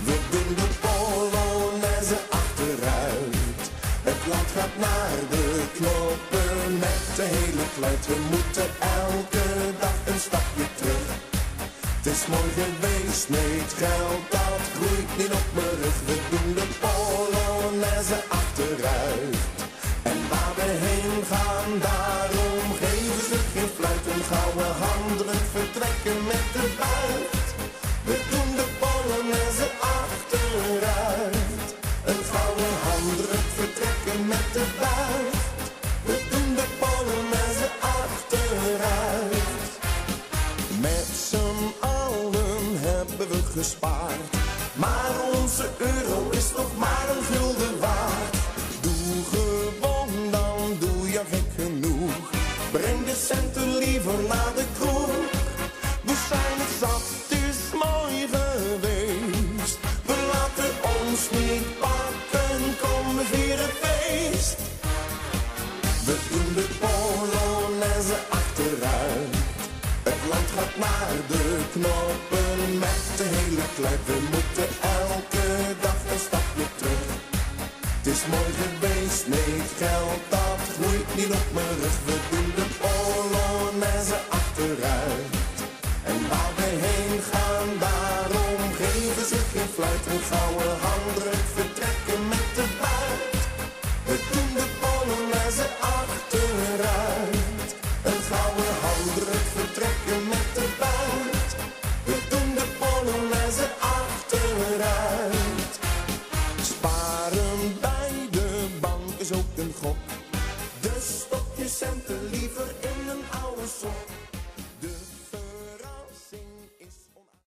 We doen de Polonaise achteruit. Het land gaat naar de knoppen met de hele kluit. We moeten elke dag een stapje terug. Het is mooi geweest, nee het geld dat groeit niet op mijn rug. We doen de Polonaise achteruit. En waar we heen gaan, daarom geven ze geen fluit. Een gouden handdruk vertrekken met de buit. We doen de Polonaise achteruit. Een gouden handdruk vertrekken met de buit. We doen de Polonaise achteruit. Met z'n allen hebben we gespaard. Maar onze euro is nog maar een gulden waard. Doe gewoon, dan doe je gek genoeg. Breng de centen liever naar de kroeg. We zijn het zat, het is mooi geweest. We laten ons niet pakken, kom we vieren feest. We doen de Polonaise achteruit. Het land gaat naar de knoppen met de hele kluit. We moeten elke dag een stapje terug. Het is mooi geweest, nee het geld dat groeit niet op mijn rug. We doen de Polonaise achteruit. En waar we heen gaan, daarom geven ze geen fluit. Een gouden handdruk vertrekken met de buit. We doen de Polonaise achteruit. Een gouden handdruk vertrekken met de buit. We doen de Polonaise achteruit. Sparen bij de bank is ook een gok.